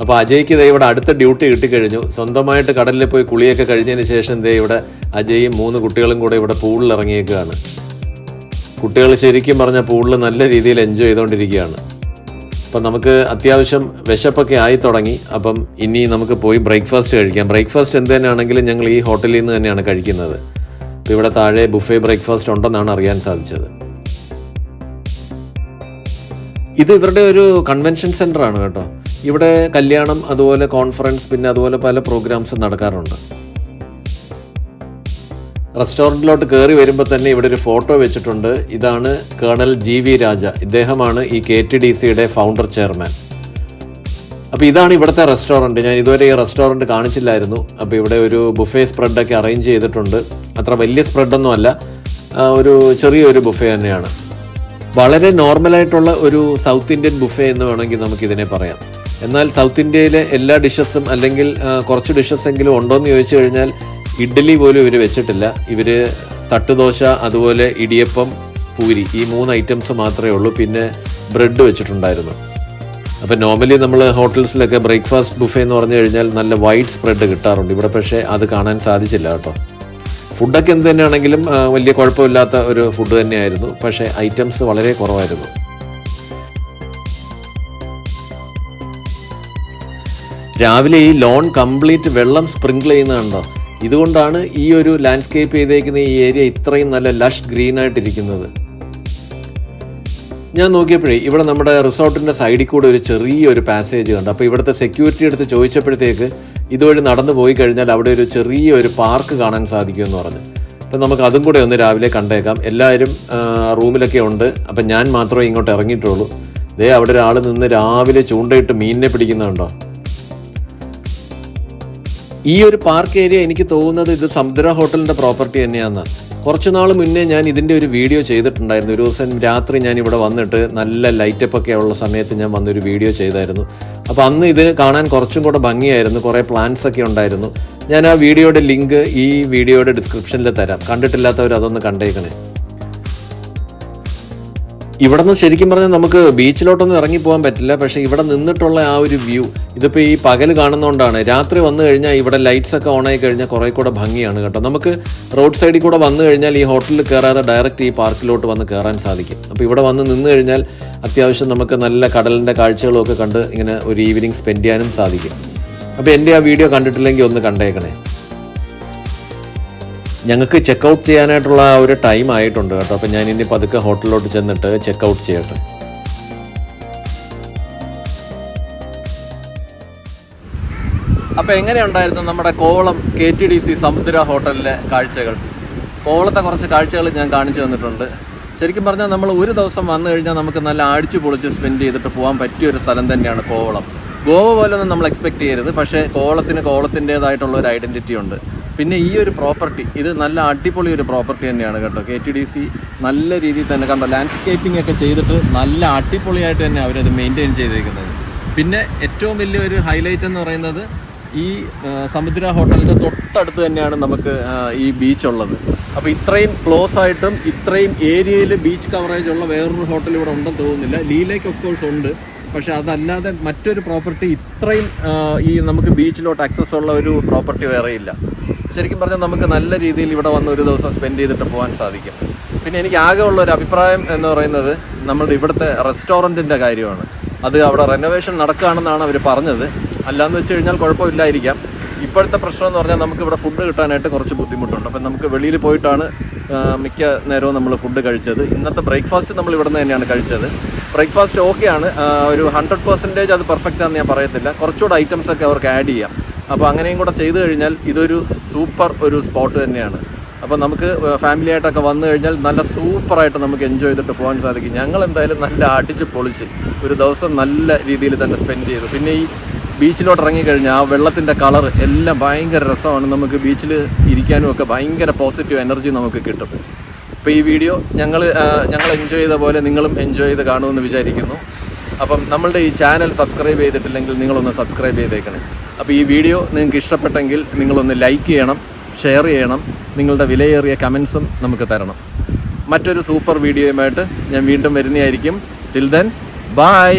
അപ്പോൾ അജയ്ക്ക് ദേ ഇവിടെ അടുത്ത ഡ്യൂട്ടി കിട്ടിക്കഴിഞ്ഞു. സ്വന്തമായിട്ട് കടലിൽ പോയി കുളിയൊക്കെ കഴിഞ്ഞതിന് ശേഷം ദേ ഇവിടെ അജയും 3 കുട്ടികളും കൂടെ ഇവിടെ പൂളിൽ ഇറങ്ങിയേക്കുകയാണ്. കുട്ടികൾ ശരിക്കും പറഞ്ഞാൽ പൂളിൽ നല്ല രീതിയിൽ എൻജോയ് ചെയ്തുകൊണ്ടിരിക്കുകയാണ്. അപ്പം നമുക്ക് അത്യാവശ്യം വിശപ്പൊക്കെ ആയി തുടങ്ങി. അപ്പം ഇനി നമുക്ക് പോയി ബ്രേക്ക്ഫാസ്റ്റ് കഴിക്കാം. ബ്രേക്ക്ഫാസ്റ്റ് എന്ത് തന്നെയാണെങ്കിലും ഞങ്ങൾ ഈ ഹോട്ടലിൽ നിന്ന് തന്നെയാണ് കഴിക്കുന്നത്. അപ്പോൾ ഇവിടെ താഴെ ബുഫേ ബ്രേക്ക്ഫാസ്റ്റ് ഉണ്ടെന്നാണ് അറിയാൻ സാധിച്ചത്. ഇത് ഇവരുടെ ഒരു കൺവെൻഷൻ സെൻ്ററാണ് കേട്ടോ. ഇവിടെ കല്യാണം, അതുപോലെ കോൺഫറൻസ്, പിന്നെ അതുപോലെ പല പ്രോഗ്രാംസും നടക്കാറുണ്ട്. റെസ്റ്റോറൻറ്റിലോട്ട് കയറി വരുമ്പോൾ തന്നെ ഇവിടെ ഒരു ഫോട്ടോ വെച്ചിട്ടുണ്ട്. ഇതാണ് കേണൽ GV രാജ. ഇദ്ദേഹമാണ് ഈ KTDCയുടെ ഫൗണ്ടർ ചെയർമാൻ. അപ്പോൾ ഇതാണ് ഇവിടുത്തെ റെസ്റ്റോറൻറ്റ്. ഞാൻ ഇതുവരെ ഈ റെസ്റ്റോറൻറ്റ് കാണിച്ചില്ലായിരുന്നു. അപ്പോൾ ഇവിടെ ഒരു ബുഫേ സ്പ്രെഡൊക്കെ അറേഞ്ച് ചെയ്തിട്ടുണ്ട്. അത്ര വലിയ സ്പ്രെഡൊന്നും അല്ല, ഒരു ചെറിയൊരു ബുഫേ തന്നെയാണ്. വളരെ നോർമലായിട്ടുള്ള ഒരു സൗത്ത് ഇന്ത്യൻ ബുഫേ എന്ന് വേണമെങ്കിൽ നമുക്കിതിനെ പറയാം. എന്നാൽ സൗത്ത് ഇന്ത്യയിലെ എല്ലാ ഡിഷസും അല്ലെങ്കിൽ കുറച്ച് ഡിഷസ് എങ്കിലും ഉണ്ടോയെന്ന് ചോദിച്ചു കഴിഞ്ഞാൽ ഇഡ്ഡലി പോലും ഇവർ വെച്ചിട്ടില്ല. ഇവർ തട്ടുദോശ, അതുപോലെ ഇടിയപ്പം, പൂരി, ഈ 3 ഐറ്റംസ് മാത്രമേ ഉള്ളൂ. പിന്നെ ബ്രെഡ് വെച്ചിട്ടുണ്ടായിരുന്നു. അപ്പം നോർമലി നമ്മൾ ഹോട്ടൽസിലൊക്കെ ബ്രേക്ക്ഫാസ്റ്റ് ബുഫേ എന്ന് പറഞ്ഞു കഴിഞ്ഞാൽ നല്ല വൈഡ് സ്പ്രെഡ് കിട്ടാറുണ്ട്. ഇവിടെ പക്ഷേ അത് കാണാൻ സാധിച്ചില്ല കേട്ടോ. ഫുഡൊക്കെ എന്ത് തന്നെയാണെങ്കിലും വലിയ കുഴപ്പമില്ലാത്ത ഒരു ഫുഡ് തന്നെയായിരുന്നു. പക്ഷേ ഐറ്റംസ് വളരെ കുറവായിരുന്നു. രാവിലെ ഈ ലോൺ കംപ്ലീറ്റ് വെള്ളം സ്പ്രിങ്കിൾ ചെയ്യുന്നതുണ്ടോ. ഇതുകൊണ്ടാണ് ഈ ഒരു ലാൻഡ്സ്കേപ്പ് ചെയ്തേക്കുന്ന ഈ ഏരിയ ഇത്രയും നല്ല ലഷ് ഗ്രീനായിട്ടിരിക്കുന്നത്. ഞാൻ നോക്കിയപ്പോഴേ ഇവിടെ നമ്മുടെ റിസോർട്ടിൻ്റെ സൈഡിൽ കൂടെ ഒരു ചെറിയൊരു പാസേജ് കണ്ടു. അപ്പോൾ ഇവിടുത്തെ സെക്യൂരിറ്റി എടുത്ത് ചോദിച്ചപ്പോഴത്തേക്ക് ഇതുവഴി നടന്നു പോയി കഴിഞ്ഞാൽ അവിടെ ഒരു ചെറിയൊരു പാർക്ക് കാണാൻ സാധിക്കുമെന്ന് പറഞ്ഞു. അപ്പം നമുക്ക് അതും കൂടെ ഒന്ന് രാവിലെ കണ്ടേക്കാം. എല്ലാവരും റൂമിലൊക്കെ ഉണ്ട്. അപ്പം ഞാൻ മാത്രമേ ഇങ്ങോട്ട് ഇറങ്ങിയിട്ടുള്ളൂ. ദേ അവിടെ ഒരാൾ നിന്ന് രാവിലെ ചൂണ്ടയിട്ട് മീനിനെ പിടിക്കുന്നുണ്ടോ. ഈ ഒരു പാർക്ക് ഏരിയ എനിക്ക് തോന്നുന്നത് ഇത് സമുദ്ര ഹോട്ടലിൻ്റെ പ്രോപ്പർട്ടി തന്നെയാണെന്ന്. കുറച്ച് നാൾ മുന്നേ ഞാൻ ഇതിൻ്റെ ഒരു വീഡിയോ ചെയ്തിട്ടുണ്ടായിരുന്നു. ഒരു ദിവസം രാത്രി ഞാൻ ഇവിടെ വന്നിട്ട് നല്ല ലൈറ്റപ്പ് ഒക്കെ ഉള്ള സമയത്ത് ഞാൻ വന്നൊരു വീഡിയോ ചെയ്തായിരുന്നു. അപ്പോൾ അന്ന് ഇതിന് കാണാൻ കുറച്ചും കൂടെ ഭംഗിയായിരുന്നു. കുറേ പ്ലാന്റ്സ് ഒക്കെ ഉണ്ടായിരുന്നു. ഞാൻ ആ വീഡിയോയുടെ ലിങ്ക് ഈ വീഡിയോയുടെ ഡിസ്ക്രിപ്ഷനിൽ തരാം. കണ്ടിട്ടില്ലാത്തവർ അതൊന്ന് കണ്ടേക്കണേ. ഇവിടെ നിന്ന് ശരിക്കും പറഞ്ഞാൽ നമുക്ക് ബീച്ചിലോട്ടൊന്നും ഇറങ്ങിപ്പോകാൻ പറ്റില്ല. പക്ഷേ ഇവിടെ നിന്നിട്ടുള്ള ആ ഒരു വ്യൂ, ഇതിപ്പോൾ ഈ പകൽ കാണുന്നതുകൊണ്ടാണ്. രാത്രി വന്നു കഴിഞ്ഞാൽ ഇവിടെ ലൈറ്റ്സ് ഒക്കെ ഓണായി കഴിഞ്ഞാൽ കുറേ കൂടെ ഭംഗിയാണ് കേട്ടോ. നമുക്ക് റോഡ് സൈഡിൽ കൂടെ വന്നു കഴിഞ്ഞാൽ ഈ ഹോട്ടലിൽ കയറാതെ ഡയറക്റ്റ് ഈ പാർക്കിലോട്ട് വന്ന് കയറാൻ സാധിക്കും. അപ്പോൾ ഇവിടെ വന്ന് നിന്ന് കഴിഞ്ഞാൽ അത്യാവശ്യം നമുക്ക് നല്ല കടലിൻ്റെ കാഴ്ചകളൊക്കെ കണ്ട് ഇങ്ങനെ ഒരു ഈവനിങ് സ്പെൻഡ് ചെയ്യാനും സാധിക്കും. അപ്പോൾ എൻ്റെ ആ വീഡിയോ കണ്ടിട്ടില്ലെങ്കിൽ ഒന്ന് കണ്ടേക്കണേ. ഞങ്ങൾക്ക് ചെക്കൗട്ട് ചെയ്യാനായിട്ടുള്ള ഒരു ടൈം ആയിട്ടുണ്ട് കേട്ടോ. അപ്പോൾ ഞാൻ ഇനി പതുക്കെ ഹോട്ടലിലോട്ട് ചെന്നിട്ട് ചെക്കൗട്ട് ചെയ്യട്ടെ. അപ്പോൾ എങ്ങനെയുണ്ടായിരുന്നു നമ്മുടെ കോവളം KTDC സമുദ്ര ഹോട്ടലിലെ കാഴ്ചകൾ? കോവളത്തെ കുറച്ച് കാഴ്ചകൾ ഞാൻ കാണിച്ചു തന്നിട്ടുണ്ട്. ശരിക്കും പറഞ്ഞാൽ നമ്മൾ ഒരു ദിവസം വന്നു കഴിഞ്ഞാൽ നമുക്ക് നല്ല അടിച്ചു പൊളിച്ച് സ്പെൻഡ് ചെയ്തിട്ട് പോകാൻ പറ്റിയൊരു സ്ഥലം തന്നെയാണ് കോവളം. ഗോവ പോലൊന്നും നമ്മൾ എക്സ്പെക്ട് ചെയ്യരുത്, പക്ഷേ കോവളത്തിൻ്റേതായിട്ടുള്ള ഒരു ഐഡൻറ്റിറ്റി ഉണ്ട്. പിന്നെ ഈ ഒരു പ്രോപ്പർട്ടി, ഇത് നല്ല അടിപൊളി ഒരു പ്രോപ്പർട്ടി തന്നെയാണ് കേട്ടോ. KTDC നല്ല രീതിയിൽ തന്നെ കണ്ടോ, ലാൻഡ്സ്കേപ്പിംഗ് ഒക്കെ ചെയ്തിട്ട് നല്ല അടിപൊളിയായിട്ട് തന്നെ അവരത് മെയിൻറ്റെയിൻ ചെയ്തേക്കുന്നത്. പിന്നെ ഏറ്റവും വലിയൊരു ഹൈലൈറ്റ് എന്ന് പറയുന്നത് ഈ സമുദ്ര ഹോട്ടലിൻ്റെ തൊട്ടടുത്ത് തന്നെയാണ് നമുക്ക് ഈ ബീച്ച് ഉള്ളത്. അപ്പോൾ ഇത്രയും ക്ലോസ് ആയിട്ടും ഇത്രയും ഏരിയയിൽ ബീച്ച് കവറേജ് ഉള്ള വേറൊരു ഹോട്ടൽ ഇവിടെ ഉണ്ടെന്ന് തോന്നുന്നില്ല. ലീലേക്ക് ഓഫ് കോഴ്സ് ഉണ്ട്, പക്ഷെ അതല്ലാതെ മറ്റൊരു പ്രോപ്പർട്ടി ഇത്രയും ഈ നമുക്ക് ബീച്ചിലോട്ട് ആക്സസ് ഉള്ള ഒരു പ്രോപ്പർട്ടി വേറെ ഇല്ല. ശരിക്കും പറഞ്ഞാൽ നമുക്ക് നല്ല രീതിയിൽ ഇവിടെ വന്ന് ഒരു ദിവസം സ്പെൻഡ് ചെയ്തിട്ട് പോകാൻ സാധിക്കും. പിന്നെ എനിക്ക് ആകെ ഉള്ള ഒരു അഭിപ്രായം എന്ന് പറയുന്നത് നമ്മുടെ ഇവിടുത്തെ റെസ്റ്റോറൻറ്റിൻ്റെ കാര്യമാണ്. അത് അവിടെ റെനോവേഷൻ നടക്കുകയാണെന്നാണ് അവർ പറഞ്ഞത്. അല്ലാന്ന് വെച്ച് കഴിഞ്ഞാൽ കുഴപ്പമില്ലായിരിക്കാം. ഇപ്പോഴത്തെ പ്രശ്നം എന്ന് പറഞ്ഞാൽ നമുക്ക് ഇവിടെ ഫുഡ് കിട്ടാനായിട്ട് കുറച്ച് ബുദ്ധിമുട്ടുണ്ട്. അപ്പം നമുക്ക് വെളിയിൽ പോയിട്ടാണ് മിക്ക നേരവും നമ്മൾ ഫുഡ് കഴിച്ചത്. ഇന്നത്തെ ബ്രേക്ക്ഫാസ്റ്റ് നമ്മൾ ഇവിടെ നിന്ന് തന്നെയാണ് കഴിച്ചത്. ബ്രേക്ക്ഫാസ്റ്റ് ഓക്കെയാണ്, ഒരു 100% അത് പെർഫെക്റ്റ് ആണെന്ന് ഞാൻ പറയത്തില്ല. കുറച്ചുകൂടെ ഐറ്റംസ് ഒക്കെ അവർക്ക് ആഡ് ചെയ്യാം. അപ്പോൾ അങ്ങനെയും കൂടെ ചെയ്തു കഴിഞ്ഞാൽ ഇതൊരു സൂപ്പർ ഒരു സ്പോട്ട് തന്നെയാണ്. അപ്പോൾ നമുക്ക് ഫാമിലി ആയിട്ടൊക്കെ വന്നു കഴിഞ്ഞാൽ നല്ല സൂപ്പറായിട്ട് നമുക്ക് എൻജോയ് ചെയ്തിട്ട് പോകാൻ സാധിക്കും. ഞങ്ങൾ എന്തായാലും നല്ല അടിച്ച് പൊളിച്ച് ഒരു ദിവസം നല്ല രീതിയിൽ തന്നെ സ്പെൻഡ് ചെയ്തു. പിന്നെ ഈ ബീച്ചിലോട്ട് ഇറങ്ങിക്കഴിഞ്ഞാൽ ആ വെള്ളത്തിൻ്റെ കളർ എല്ലാം ഭയങ്കര രസമാണ്. നമുക്ക് ബീച്ചിൽ ഇരിക്കാനും ഒക്കെ ഭയങ്കര പോസിറ്റീവ് എനർജി നമുക്ക് കിട്ടും. അപ്പോൾ ഈ വീഡിയോ ഞങ്ങൾ എൻജോയ് ചെയ്ത പോലെ നിങ്ങളും എൻജോയ് ചെയ്ത് കാണുമെന്ന് വിചാരിക്കുന്നു. അപ്പം നമ്മളുടെ ഈ ചാനൽ സബ്സ്ക്രൈബ് ചെയ്തിട്ടില്ലെങ്കിൽ നിങ്ങളൊന്ന് സബ്സ്ക്രൈബ് ചെയ്തേക്കണേ. അപ്പോൾ ഈ വീഡിയോ നിങ്ങൾക്ക് ഇഷ്ടപ്പെട്ടെങ്കിൽ നിങ്ങളൊന്ന് ലൈക്ക് ചെയ്യണം, ഷെയർ ചെയ്യണം, നിങ്ങളുടെ വിലയേറിയ കമൻസും നമുക്ക് തരണം. മറ്റൊരു സൂപ്പർ വീഡിയോയുമായിട്ട് ഞാൻ വീണ്ടും വരുന്നതായിരിക്കും. Till then bye.